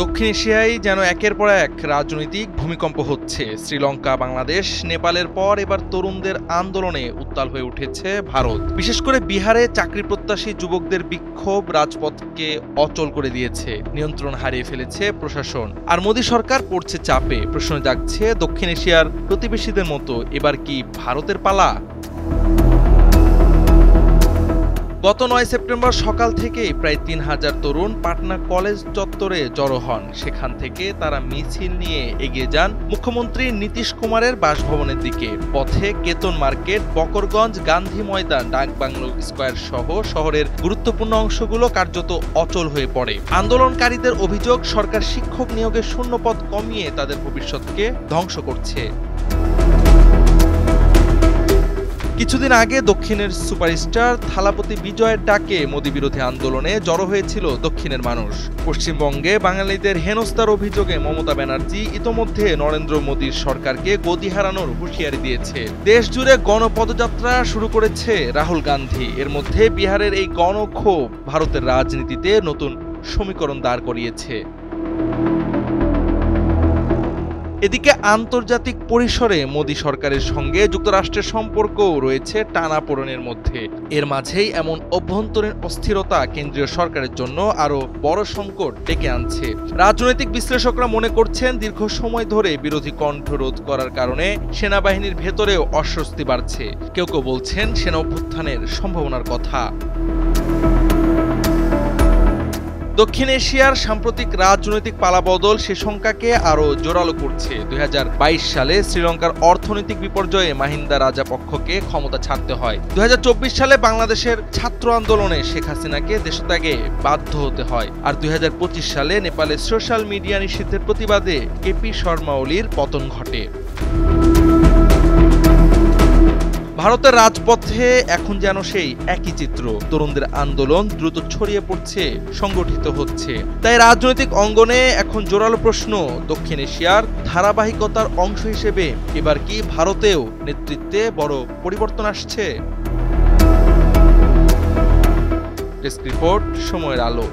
দক্ষিণ এশিয়ায় যেন একের পর এক রাজনৈতিক ভূমিকম্প হচ্ছে। শ্রীলঙ্কা, বাংলাদেশ, নেপালের পর এবার তরুণদের আন্দোলনে উত্তাল হয়ে উঠেছে ভারত। বিশেষ করে বিহারে চাকরি প্রত্যাশী যুবকদের বিক্ষোভ রাজপথকে অচল করে দিয়েছে, নিয়ন্ত্রণ হারিয়ে ফেলেছে প্রশাসন। আর মোদী সরকার পড়ছে চাপে। প্রশ্ন জাগছে, দক্ষিণ এশিয়ার প্রতিবেশীদের মতো এবার কি ভারতের পালা? গত ৯ সেপ্টেম্বর সকাল থেকেই প্রায় ৩,০০০ তরুণ পাটনা কলেজ চত্বরে জড়ো হন। সেখান থেকে তারা মিছিল নিয়ে এগিয়ে যান মুখ্যমন্ত্রী নীতীশ কুমারের বাসভবনের দিকে। পথে কেতন মার্কেট, বকরগঞ্জ, গান্ধী ময়দান, ডাকবাংলো স্কয়ার সহ শহরের গুরুত্বপূর্ণ অংশগুলো কার্যত অচল হয়ে পড়ে। আন্দোলনকারীদের অভিযোগ, সরকার শিক্ষক নিয়োগের শূন্যপদ কমিয়ে তাদের ভবিষ্যৎকে ধ্বংস করছে। কিছুদিন আগে দক্ষিণের সুপারস্টার থালাপতি বিজয়ের ডাকে মোদি বিরোধী আন্দোলনে জড়ো হয়েছিল দক্ষিণের মানুষ। পশ্চিমবঙ্গে বাঙালিদের হেনস্থার অভিযোগে মমতা ব্যানার্জি ইতোমধ্যে নরেন্দ্র মোদীর সরকারকে গদি হারানোর হুঁশিয়ারি দিয়েছে। দেশ জুড়ে গণপদযাত্রা শুরু করেছে রাহুল গান্ধী। এর মধ্যে বিহারের এই গণক্ষোভ ভারতের রাজনীতিতে নতুন সমীকরণ দাঁড় করিয়েছে। এদিকে আন্তর্জাতিক পরিসরে মোদী সরকারের সঙ্গে যুক্তরাষ্ট্রের সম্পর্কও রয়েছে টানাপোড়েনের মধ্যে। এর মাঝেই এমন অভ্যন্তরীণ অস্থিরতা কেন্দ্রীয় সরকারের জন্য আরও বড় সংকট ডেকে আনছে। রাজনৈতিক বিশ্লেষকরা মনে করছেন, দীর্ঘ সময় ধরে বিরোধী কণ্ঠ রোধ করার কারণে সেনাবাহিনীর ভেতরেও অস্বস্তি বাড়ছে। কেউ কেউ বলছেন সেনা অভ্যুত্থানের সম্ভাবনার কথা। দক্ষিণ এশিয়ার সাম্প্রতিক রাজনৈতিক পালাবদল সে শঙ্কাকে আরও জোরালো করছে। ২০২২ সালে শ্রীলঙ্কার অর্থনৈতিক বিপর্যয়ে মাহিন্দা রাজাপক্ষকে ক্ষমতা ছাড়তে হয়। ২০২৪ সালে বাংলাদেশের ছাত্র আন্দোলনে শেখ হাসিনাকে দেশত্যাগে বাধ্য হতে হয়। আর ২০২৫ সালে নেপালের সোশ্যাল মিডিয়া নিষিদ্ধের প্রতিবাদে কেপি শর্মা ওলির পতন ঘটে। ভারতের রাজপথে এখন যেন সেই একই চিত্র। তরুণদের আন্দোলন দ্রুত ছড়িয়ে পড়ছে, সংগঠিত হচ্ছে। তাই রাজনৈতিক অঙ্গনে এখন জোরালো প্রশ্ন, দক্ষিণ এশিয়ার ধারাবাহিকতার অংশ হিসেবে এবার কি ভারতেও নেতৃত্বে বড় পরিবর্তন আসছে? ডেস্ক রিপোর্ট, সময়ের আলো।